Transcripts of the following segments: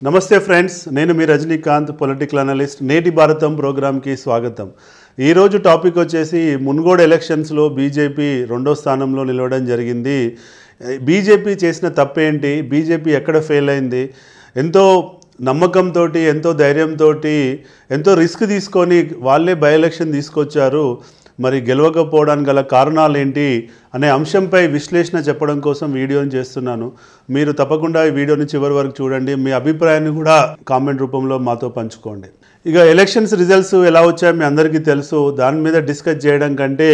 నమస్తే ఫ్రెండ్స్, నేను మీ Rajinikanth, political analyst. నేటి భారతం ప్రోగ్రామ్కి స్వాగతం. ఈరోజు టాపిక్ వచ్చేసి మున్గోడు ఎలక్షన్స్లో బీజేపీ రెండో స్థానంలో నిలవడం జరిగింది. బీజేపీ చేసిన తప్పేంటి, బీజేపీ ఎక్కడ ఫెయిల్ అయింది, ఎంతో నమ్మకంతో, ఎంతో ధైర్యంతో, ఎంతో రిస్క్ తీసుకొని వాళ్ళే బై ఎలక్షన్ తీసుకొచ్చారు. మరి గెలవకపోవడానికి గల కారణాలు ఏంటి అనే అంశంపై విశ్లేషణ చెప్పడం కోసం వీడియోని చేస్తున్నాను. మీరు తప్పకుండా ఈ వీడియోని చివరి వరకు చూడండి. మీ అభిప్రాయాన్ని కూడా కామెంట్ రూపంలో మాతో పంచుకోండి. ఇక ఎలక్షన్స్ రిజల్ట్స్ ఎలా వచ్చాయో మీ అందరికీ తెలుసు. దాని మీద డిస్కస్ చేయడం కంటే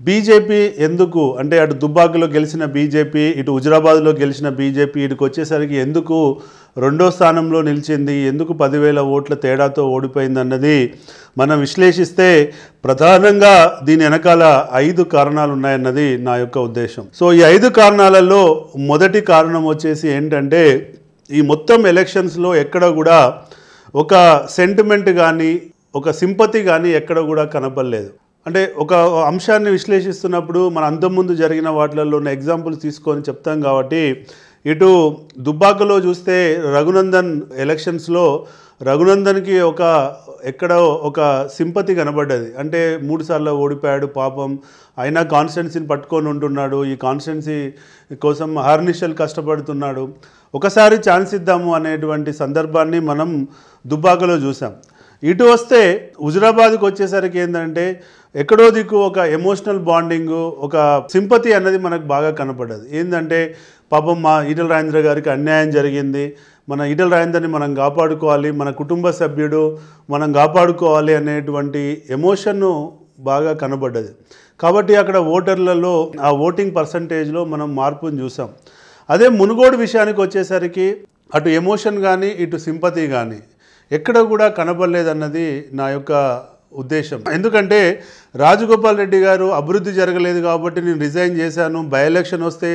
బీజేపీ ఎందుకు అంటే అటు దుబ్బాకలో గెలిచిన బీజేపీ, ఇటు హుజరాబాద్లో గెలిచిన బీజేపీ ఇటుకు వచ్చేసరికి ఎందుకు రెండో స్థానంలో నిలిచింది, ఎందుకు 10,000 ఓట్ల తేడాతో ఓడిపోయింది అన్నది మనం విశ్లేషిస్తే ప్రధానంగా దీని వెనకాల 5 కారణాలు ఉన్నాయన్నది నా యొక్క ఉద్దేశం. సో ఈ 5 కారణాలలో మొదటి కారణం వచ్చేసి ఏంటంటే, ఈ మొత్తం ఎలక్షన్స్లో ఎక్కడ కూడా ఒక సెంటిమెంట్ కానీ ఒక సింపతి కానీ ఎక్కడ కూడా కనపడలేదు. అంటే ఒక అంశాన్ని విశ్లేషిస్తున్నప్పుడు మన అంతకుముందు జరిగిన వాటిలలో ఉన్న ఎగ్జాంపుల్స్ తీసుకొని చెప్తాం. కాబట్టి ఇటు దుబ్బాకలో చూస్తే రఘునందన్ ఎలక్షన్స్లో రఘునందన్కి ఎక్కడో ఒక సింపతి కనబడ్డది. అంటే 3 సార్లు ఓడిపోయాడు పాపం, అయినా కాన్స్టిట్యున్సీని పట్టుకొని ఉంటున్నాడు, ఈ కాన్స్టిట్యున్సీ కోసం అహర్నిశలు కష్టపడుతున్నాడు, ఒకసారి ఛాన్స్ ఇద్దాము అనేటువంటి సందర్భాన్ని మనం దుబ్బాకలో చూసాం. ఇటు వస్తే హుజరాబాద్కి వచ్చేసరికి ఏంటంటే ఎక్కడో దిక్కు ఒక ఎమోషనల్ బాండింగు, ఒక సింపతి అన్నది మనకు బాగా కనపడ్డది. ఏంటంటే పాపం మా ఈటెల రాజేంద్ర గారికి అన్యాయం జరిగింది, మన ఈటెల రాజేంద్రని మనం కాపాడుకోవాలి, మన కుటుంబ సభ్యుడు మనం కాపాడుకోవాలి అనేటువంటి ఎమోషన్ను బాగా కనబడ్డది. కాబట్టి అక్కడ ఓటర్లలో ఆ ఓటింగ్ పర్సంటేజ్లో మనం మార్పును చూసాం. అదే మునుగోడు విషయానికి వచ్చేసరికి అటు ఎమోషన్ కానీ ఇటు సింపతి కానీ ఎక్కడ కూడా కనబడలేదన్నది నా యొక్క ఉద్దేశం. ఎందుకంటే రాజగోపాల్ రెడ్డి గారు అభివృద్ధి జరగలేదు కాబట్టి నేను రిజైన్ చేశాను, బై ఎలక్షన్ వస్తే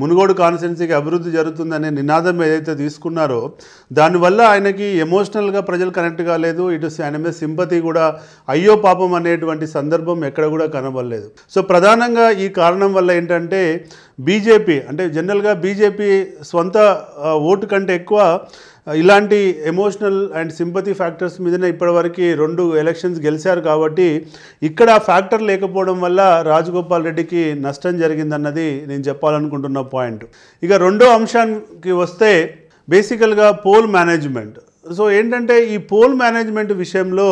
మునుగోడు కాన్స్టిట్యున్సీకి అభివృద్ధి జరుగుతుందనే నినాదం ఏదైతే తీసుకున్నారో దానివల్ల ఆయనకి ఎమోషనల్గా ప్రజలు కనెక్ట్ కాలేదు, ఇటు ఆయన మీద సింపతి కూడా అయ్యో పాపం అనేటువంటి సందర్భం ఎక్కడ కూడా కనబడలేదు. సో ప్రధానంగా ఈ కారణం వల్ల ఏంటంటే బీజేపీ అంటే జనరల్గా బీజేపీ స్వంత ఓటు కంటే ఎక్కువ ఇలాంటి ఎమోషనల్ అండ్ సింపతి ఫ్యాక్టర్స్ మీదనే ఇప్పటివరకు 2 ఎలక్షన్స్ గెలిచారు. కాబట్టి ఇక్కడ ఆ ఫ్యాక్టర్ లేకపోవడం వల్ల రాజగోపాల్ రెడ్డికి నష్టం జరిగిందన్నది నేను చెప్పాలనుకుంటున్న పాయింట్. ఇక రెండో అంశానికి వస్తే బేసికల్గా పోల్ మేనేజ్మెంట్. సో ఏంటంటే ఈ పోల్ మేనేజ్మెంట్ విషయంలో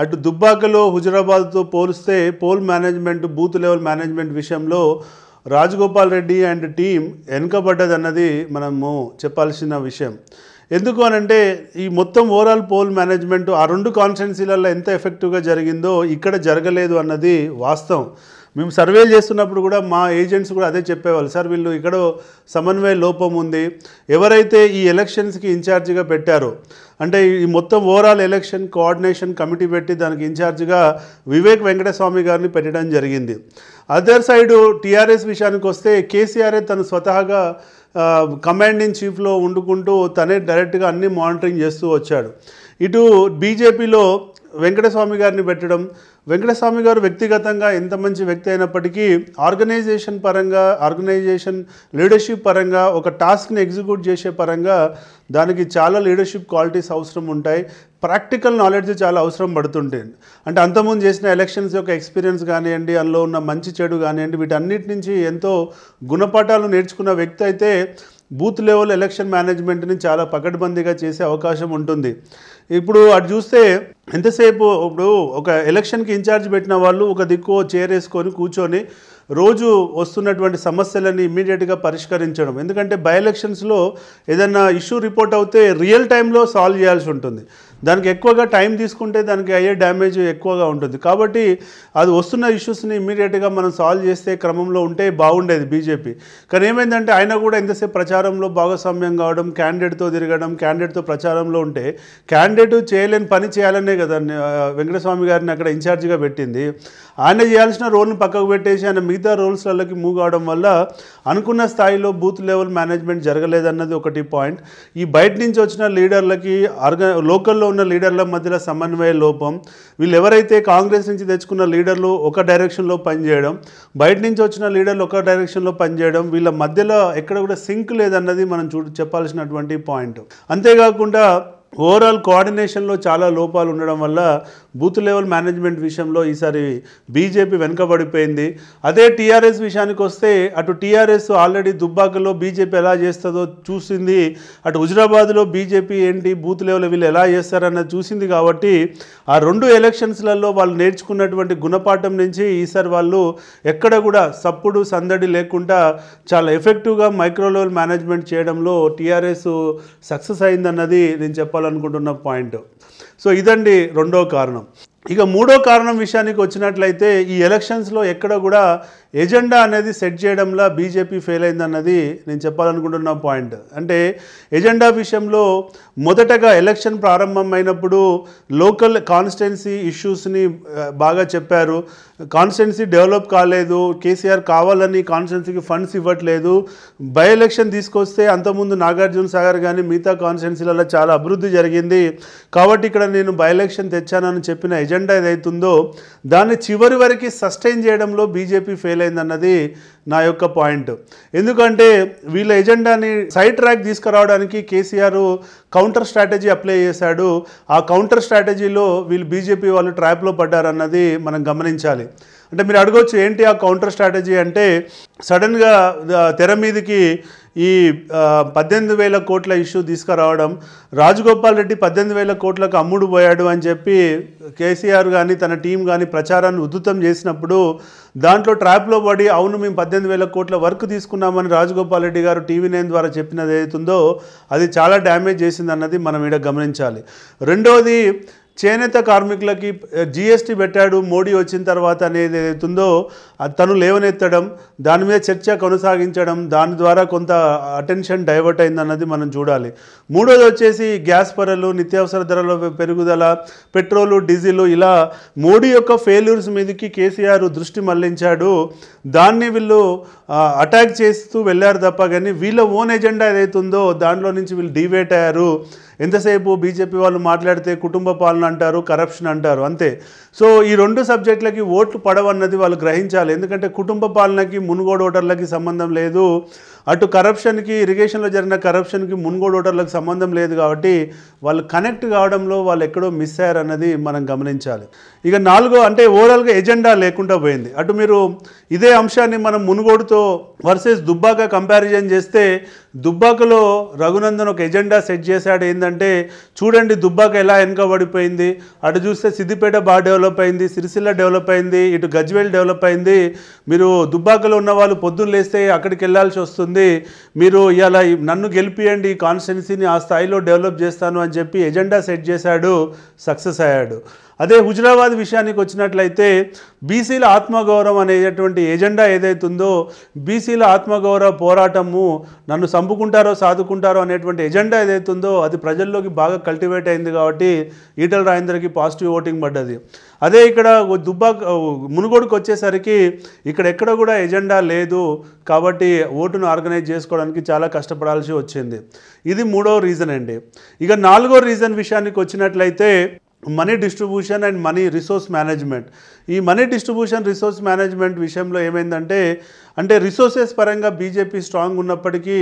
అటు దుబ్బాకలో హుజరాబాద్తో పోలిస్తే poll management, booth level management విషయంలో రాజగోపాల్ రెడ్డి అండ్ టీం వెనుకబడ్డదన్నది మనము చెప్పాల్సిన విషయం. ఎందుకు అనంటే ఈ మొత్తం ఓవరాల్ పోల్ మేనేజ్మెంట్ ఆ 2 కాన్స్టిట్యున్సీలలో ఎంత ఎఫెక్టివ్గా జరిగిందో ఇక్కడ జరగలేదు అన్నది వాస్తవం. మేము సర్వేలు చేస్తున్నప్పుడు కూడా మా ఏజెంట్స్ కూడా అదే చెప్పేవాళ్ళు, సార్ వీళ్ళు ఇక్కడ సమన్వయ లోపం ఉంది. ఎవరైతే ఈ ఎలక్షన్స్కి ఇన్ఛార్జిగా పెట్టారో అంటే ఈ మొత్తం ఓవరాల్ ఎలక్షన్ కోఆర్డినేషన్ కమిటీ పెట్టి దానికి ఇన్ఛార్జిగా వివేక్ వెంకటస్వామి గారిని పెట్టడం జరిగింది. అదర్ సైడు టీఆర్ఎస్ విషయానికి వస్తే కేసీఆర్ తను స్వతహాగా కమాండ్ ఇన్ చీఫ్లో వండుకుంటూ తనే డైరెక్ట్గా అన్ని మానిటరింగ్ చేస్తూ వచ్చాడు. ఇటు బీజేపీలో వెంకటస్వామి గారిని పెట్టడం, వెంకటస్వామి గారు వ్యక్తిగతంగా ఎంత మంచి వ్యక్తి అయినప్పటికీ ఆర్గనైజేషన్ పరంగా, ఆర్గనైజేషన్ లీడర్షిప్ పరంగా, ఒక టాస్క్ని ఎగ్జిక్యూట్ చేసే పరంగా దానికి చాలా లీడర్షిప్ క్వాలిటీస్ అవసరం ఉంటాయి, ప్రాక్టికల్ నాలెడ్జ్ చాలా అవసరం పడుతుంటుంది. అంటే అంతకుముందు చేసిన ఎలక్షన్స్ యొక్క ఎక్స్పీరియన్స్ కానివ్వండి, అందులో ఉన్న మంచి చెడు కానివ్వండి, వీటన్నిటి నుంచి ఎంతో గుణపాఠాలు నేర్చుకున్న వ్యక్తి అయితే బూత్ లెవెల్ ఎలక్షన్ మేనేజ్మెంట్ని చాలా పకడ్బందీగా చేసే అవకాశం ఉంటుంది. ఇప్పుడు అటు చూస్తే ఎంతసేపు ఇప్పుడు ఒక ఎలక్షన్కి ఇన్ఛార్జ్ పెట్టిన వాళ్ళు ఒక దిక్కు చైర్ వేసుకొని కూర్చొని రోజు వస్తున్నటువంటి సమస్యలని ఇమ్మీడియట్గా పరిష్కరించడం. ఎందుకంటే బై ఎలక్షన్స్లో ఏదైనా ఇష్యూ రిపోర్ట్ అవుతే రియల్ టైంలో సాల్వ్ చేయాల్సి ఉంటుంది. దానికి ఎక్కువగా టైం తీసుకుంటే దానికి అయ్యే డ్యామేజ్ ఎక్కువగా ఉంటుంది. కాబట్టి అది వస్తున్న ఇష్యూస్ని ఇమ్మీడియట్గా మనం సాల్వ్ చేసే క్రమంలో ఉంటే బాగుండేది బీజేపీ. కానీ ఏమైందంటే ఆయన కూడా ఎంతసేపు ప్రచారంలో భాగస్వామ్యం కావడం, క్యాండిడేట్తో తిరగడం, క్యాండిడేట్తో ప్రచారంలో ఉంటే క్యాండిడేట్ చేయలేని పని చేయాలనే కదా వెంకటస్వామి గారిని అక్కడ ఇన్ఛార్జిగా పెట్టింది. ఆయన చేయాల్సిన రోల్ని పక్కకు పెట్టేసి ఆయన మిగతా రోల్స్లలోకి మూవ్ కావడం వల్ల అనుకున్న స్థాయిలో బూత్ లెవెల్ మేనేజ్మెంట్ జరగలేదన్నది ఒకటి పాయింట్. ఈ బయట నుంచి వచ్చిన లీడర్లకి లోకల్లో ఉన్న లీడర్ల మధ్యలో సమన్వయ లోపం, వీళ్ళు ఎవరైతే కాంగ్రెస్ నుంచి తెచ్చుకున్న లీడర్లు ఒక డైరెక్షన్లో పనిచేయడం, బయట నుంచి వచ్చిన లీడర్లు ఒక డైరెక్షన్లో పనిచేయడం, వీళ్ళ మధ్యలో ఎక్కడ కూడా సింక్ లేదన్నది మనం చెప్పాల్సినటువంటి పాయింట్. అంతేకాకుండా ఓవరాల్ కోఆర్డినేషన్లో చాలా లోపాలు ఉండడం వల్ల బూత్ లెవెల్ మేనేజ్మెంట్ విషయంలో ఈసారి బీజేపీ వెనుకబడిపోయింది. అదే టీఆర్ఎస్ విషయానికి వస్తే అటు టీఆర్ఎస్ ఆల్రెడీ దుబ్బాకలో బీజేపీ ఎలా చేస్తుందో చూసింది, అటు హుజరాబాద్లో బీజేపీ ఏంటి బూత్ లెవెల్ వీళ్ళు ఎలా చేస్తారన్నది చూసింది. కాబట్టి ఆ రెండు ఎలక్షన్స్లలో వాళ్ళు నేర్చుకున్నటువంటి గుణపాఠం నుంచి ఈసారి వాళ్ళు ఎక్కడ కూడా సప్పుడు సందడి లేకుండా చాలా ఎఫెక్టివ్గా మైక్రో లెవెల్ మేనేజ్మెంట్ చేయడంలో టీఆర్ఎస్ సక్సెస్ అయిందన్నది నేను చెప్పాలనుకుంటున్న పాయింట్. సో ఇదండి రెండో కారణం. ఇక మూడో కారణం విషయానికి వచ్చినట్లయితే ఈ ఎలక్షన్స్లో ఎక్కడ కూడా ఎజెండా అనేది సెట్ చేయడంలో బీజేపీ ఫెయిల్ అయిందన్నది నేను చెప్పాలనుకుంటున్న పాయింట్. అంటే ఎజెండా విషయంలో మొదటగా ఎలక్షన్ ప్రారంభమైనప్పుడు లోకల్ కాన్స్టిట్యున్సీ ఇష్యూస్ని బాగా చెప్పారు. కాన్స్టిట్యున్సీ డెవలప్ కాలేదు, కేసీఆర్ కావాలని కాన్స్టిట్యున్సీకి ఫండ్స్ ఇవ్వట్లేదు. బై ఎలక్షన్ తీసుకొస్తే అంతకుముందు నాగార్జున సాగర్ కానీ మిగతా కాన్స్టిట్యున్సీలలో చాలా అభివృద్ధి జరిగింది, కాబట్టి ఇక్కడ నేను బై ఎలక్షన్ తెచ్చానని చెప్పిన ఎజెండా ఏదైతుందో దాన్ని చివరి వరకు సస్టైన్ చేయడంలో బీజేపీ ఫెయిల్ అయిందన్నది నా యొక్క పాయింట్. ఎందుకంటే వీళ్ళ ఎజెండాని సైడ్ ట్రాక్ తీసుకురావడానికి కేసీఆర్ కౌంటర్ స్ట్రాటజీ అప్లై చేశాడు. ఆ కౌంటర్ స్ట్రాటజీలో వీళ్ళు బీజేపీ వాళ్ళు ట్రాప్లో పడ్డారన్నది మనం గమనించాలి. అంటే మీరు అడగవచ్చు ఏంటి ఆ కౌంటర్ స్ట్రాటజీ అంటే, సడన్గా తెర మీదకి ఈ 18,000 కోట్ల ఇష్యూ తీసుకురావడం, రాజగోపాల్ రెడ్డి 18,000 కోట్లకు అమ్ముడు పోయాడు అని చెప్పి కేసీఆర్ కానీ తన టీం కానీ ప్రచారాన్ని ఉధృతం చేసినప్పుడు దాంట్లో ట్రాప్లో పడి అవును మేము 18,000 కోట్ల వర్క్ తీసుకున్నామని రాజగోపాల్ రెడ్డి గారు టీవీ9 ద్వారా చెప్పినది ఏదైతుందో అది చాలా డ్యామేజ్ చేసిందన్నది మనం ఇక్కడ గమనించాలి. రెండవది చేనేత కార్మికులకి జిఎస్టీ పెట్టాడు మోడీ వచ్చిన తర్వాత అనేది ఏదైతుందో అది తను లేవనెత్తడం, దాని మీద చర్చ కొనసాగించడం, దాని ద్వారా కొంత అటెన్షన్ డైవర్ట్ అయిందన్నది మనం చూడాలి. మూడోది వచ్చేసి గ్యాస్ ధరలు, నిత్యావసర ధరల పెరుగుదల, పెట్రోలు డీజిల్, ఇలా మోడీ యొక్క ఫెయిల్యూర్స్ మీదకి కేసీఆర్ దృష్టి మళ్లించాడు. దాన్ని వీళ్ళు అటాక్ చేస్తూ వెళ్ళారు తప్ప కానీ వీళ్ళ ఓన్ ఎజెండా ఏదైతుందో దాంట్లో నుంచి వీళ్ళు డివేట్ అయ్యారు. ఎంతసేపు బీజేపీ వాళ్ళు మాట్లాడితే కుటుంబ పాలన అంటారు, కరప్షన్ అంటారు, అంతే. సో ఈ రెండు సబ్జెక్టులకి ఓట్లు పడవన్నది వాళ్ళు గ్రహించాలి. ఎందుకంటే కుటుంబ పాలనకి మునుగోడు ఓటర్లకి సంబంధం లేదు, అటు కరప్షన్కి ఇరిగేషన్లో జరిగిన కరప్షన్కి మునుగోడు ఓటర్లకు సంబంధం లేదు. కాబట్టి వాళ్ళు కనెక్ట్ కావడంలో వాళ్ళు ఎక్కడో మిస్ అయ్యారన్నది మనం గమనించాలి. ఇక నాలుగో అంటే ఓవరాల్గా ఎజెండా లేకుండా పోయింది. అటు మీరు ఇదే అంశాన్ని మనం మునుగోడుతో వర్సెస్ దుబ్బాక కంపారిజన్ చేస్తే దుబ్బాకలో రఘునందన్ ఒక ఎజెండా సెట్ చేశాడు. ఏంటంటే చూడండి దుబ్బాక ఎలా వెనుకబడిపోయింది, అటు చూస్తే సిద్దిపేట బాగా డెవలప్ అయింది, సిరిసిల్ల డెవలప్ అయింది, ఇటు గజ్వేల్ డెవలప్ అయింది. మీరు దుబ్బాకలో ఉన్న వాళ్ళు పొద్దున్న లేస్తే అక్కడికి వెళ్ళాల్సి వస్తుంది, మీరు ఇలా నన్ను గెలిపియండి ఈ కాన్స్టిట్యున్సీని ఆ స్థాయిలో డెవలప్ చేస్తాను అని చెప్పి ఎజెండా సెట్ చేశాడు, సక్సెస్ అయ్యాడు. అదే హుజరాబాద్ విషయానికి వచ్చినట్లయితే బీసీల ఆత్మగౌరవం అనేటువంటి ఎజెండా ఏదైతుందో బీసీల ఆత్మగౌరవ పోరాటము, నన్ను చంపుకుంటారో సాదుకుంటారో అనేటువంటి ఎజెండా ఏదైతుందో అది ప్రజల్లోకి బాగా కల్టివేట్ అయింది. కాబట్టి ఈటల రాజేందర్కి పాజిటివ్ ఓటింగ్ పడ్డది. అదే ఇక్కడ మునుగోడుకు వచ్చేసరికి ఇక్కడ ఎక్కడ కూడా ఎజెండా లేదు, కాబట్టి ఓటును ఆర్గనైజ్ చేసుకోవడానికి చాలా కష్టపడాల్సి వచ్చింది. ఇది మూడో రీజన్ అండి. ఇక నాలుగో రీజన్ విషయానికి వచ్చినట్లయితే money distribution and money resource management. ఈ మనీ డిస్ట్రిబ్యూషన్ రిసోర్స్ మేనేజ్మెంట్ విషయంలో ఏమైందంటే, అంటే రిసోర్సెస్ పరంగా బీజేపీ స్ట్రాంగ్ ఉన్నప్పటికీ,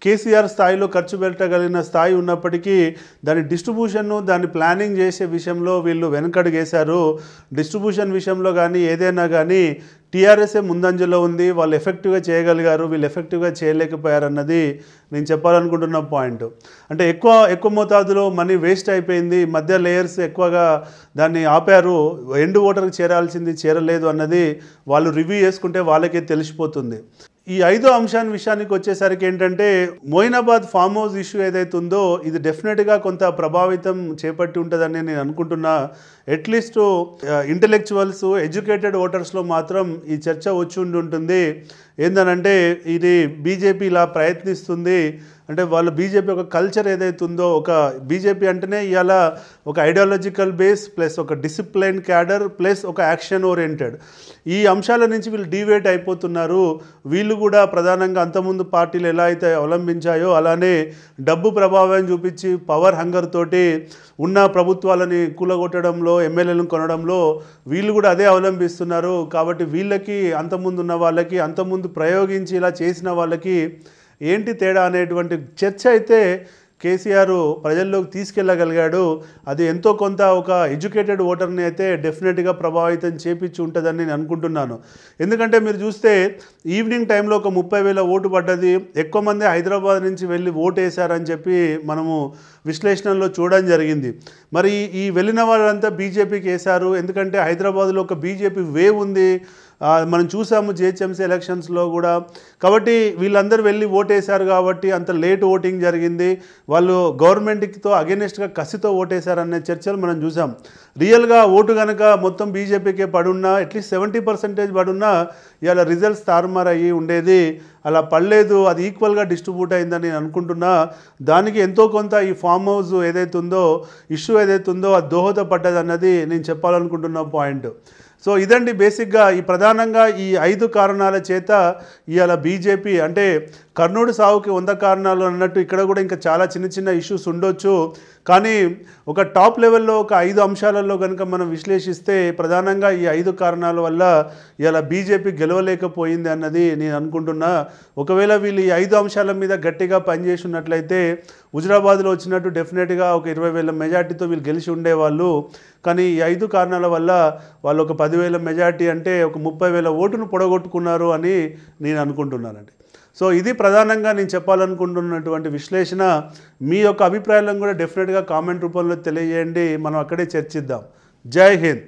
కేసీఆర్ స్థాయిలో ఖర్చు పెట్టగలిగిన స్థాయి ఉన్నప్పటికీ దాని డిస్ట్రిబ్యూషన్ను దాన్ని ప్లానింగ్ చేసే విషయంలో వీళ్ళు వెనకడుగేశారు. డిస్ట్రిబ్యూషన్ విషయంలో కానీ ఏదైనా కానీ టీఆర్ఎస్ఏ ముందంజలో ఉంది, వాళ్ళు ఎఫెక్టివ్గా చేయగలిగారు, వీళ్ళు ఎఫెక్టివ్గా చేయలేకపోయారన్నది నేను చెప్పాలనుకుంటున్న పాయింట్. అంటే ఎక్కువ మోతాదులో మనీ వేస్ట్ అయిపోయింది, మధ్య లేయర్స్ ఎక్కువగా దాన్ని ఆపారు, ఎండ్ ఓటర్కి చేరాల్సింది చేరలేదు అన్నది వాళ్ళు రివ్యూ చేసుకుంటే వాళ్ళకే తెలిసిపోతుంది. ఈ ఐదో అంశాన్ని విషయానికి వచ్చేసరికి ఏంటంటే మోయినాబాద్ ఫామ్ హౌస్ ఇష్యూ ఏదైతుందో ఇది డెఫినెట్గా కొంత ప్రభావితం చేపట్టి ఉంటుందని నేను అనుకుంటున్నా. అట్లీస్ట్ ఇంటెలెక్చువల్స్ ఎడ్యుకేటెడ్ ఓటర్స్లో మాత్రం ఈ చర్చ వచ్చి ఉంటుంది. ఏందనంటే ఇది బీజేపీ ఇలా ప్రయత్నిస్తుంది, అంటే వాళ్ళ బీజేపీ ఒక కల్చర్ ఏదైతే ఉందో, ఒక బీజేపీ అంటేనే ఇవాళ ఒక ఐడియాలజికల్ బేస్ ప్లస్ ఒక డిసిప్లైన్ క్యాడర్ ప్లస్ ఒక యాక్షన్ ఓరియంటెడ్, ఈ అంశాల నుంచి వీళ్ళు డీవేట్ అయిపోతున్నారు. వీళ్ళు కూడా ప్రధానంగా అంతకుముందు పార్టీలు ఎలా అయితే అవలంబించాయో అలానే డబ్బు ప్రభావం చూపించి పవర్ హంగర్ తోటి ఉన్న ప్రభుత్వాలని కూలగొట్టడంలో, ఎమ్మెల్యేలను కొనడంలో వీళ్ళు కూడా అదే అవలంబిస్తున్నారు. కాబట్టి వీళ్ళకి అంతకుముందు ఉన్న వాళ్ళకి, అంతకుముందు ప్రయోగించి ఇలా చేసిన వాళ్ళకి ఏంటి తేడా అనేటువంటి చర్చ అయితే కేసీఆర్ ప్రజల్లోకి తీసుకెళ్ళగలిగాడు. అది ఎంతో కొంత ఒక ఎడ్యుకేటెడ్ ఓటర్ని అయితే డెఫినెట్గా ప్రభావితం చేపించి ఉంటుందని నేను అనుకుంటున్నాను. ఎందుకంటే మీరు చూస్తే ఈవినింగ్ టైంలో ఒక 30,000 ఓటు పడ్డది. ఎక్కువ మంది హైదరాబాద్ నుంచి వెళ్ళి ఓటు వేశారని చెప్పి మనము విశ్లేషణలో చూడడం జరిగింది. మరి ఈ వెళ్ళిన వాళ్ళంతా బీజేపీకి వేశారు. ఎందుకంటే హైదరాబాద్లో ఒక బీజేపీ వేవ్ ఉంది, మనం చూసాము జిహెచ్ఎంసీ ఎలక్షన్స్లో కూడా. కాబట్టి వీళ్ళందరూ వెళ్ళి ఓటేశారు కాబట్టి అంత లేట్ ఓటింగ్ జరిగింది. వాళ్ళు గవర్నమెంట్తో అగెనిస్ట్గా కసితో ఓటేశారనే చర్చలు మనం చూసాం. రియల్గా ఓటు కనుక మొత్తం బీజేపీకే పడున్నా, అట్లీస్ట్ 70% పడున్నా ఇవాళ రిజల్ట్స్ తారుమారు అయ్యి ఉండేది. అలా పడలేదు, అది ఈక్వల్గా డిస్ట్రిబ్యూట్ అయిందని నేను అనుకుంటున్నా. దానికి ఎంతో కొంత ఈ ఫామ్ హౌస్ ఏదైతే ఉందో, ఇష్యూ ఏదైతే ఉందో అది దోహదపడ్డది అన్నది నేను చెప్పాలనుకుంటున్న పాయింట్. సో ఇదండి బేసిక్గా ఈ ప్రధానంగా ఈ 5 కారణాల చేత ఇవాళ బీజేపీ, అంటే కర్నూలు సావుకి 100 కారణాలు అన్నట్టు ఇక్కడ కూడా ఇంకా చాలా చిన్న చిన్న ఇష్యూస్ ఉండొచ్చు. కానీ ఒక టాప్ లెవెల్లో ఒక 5 అంశాలలో కనుక మనం విశ్లేషిస్తే ప్రధానంగా ఈ 5 కారణాల వల్ల ఇవాళ బీజేపీ గెలవలేకపోయింది అన్నది నేను అనుకుంటున్నా. ఒకవేళ వీళ్ళు ఈ 5 అంశాల మీద గట్టిగా పనిచేసి ఉన్నట్లయితే హుజరాబాద్లో వచ్చినట్టు డెఫినెట్గా ఒక 20,000 మెజార్టీతో వీళ్ళు గెలిచి ఉండేవాళ్ళు. కానీ ఈ 5 కారణాల వల్ల వాళ్ళు ఒక 10,000 మెజార్టీ అంటే ఒక 30,000 ఓటును పొడగొట్టుకున్నారు అని నేను అనుకుంటున్నానండి. సో ఇది ప్రధానంగా నేను చెప్పాలనుకుంటున్నటువంటి విశ్లేషణ. మీ యొక్క అభిప్రాయాలను కూడా డెఫినెట్గా కామెంట్ రూపంలో తెలియజేయండి, మనం అక్కడే చర్చిద్దాం. జై హింద్.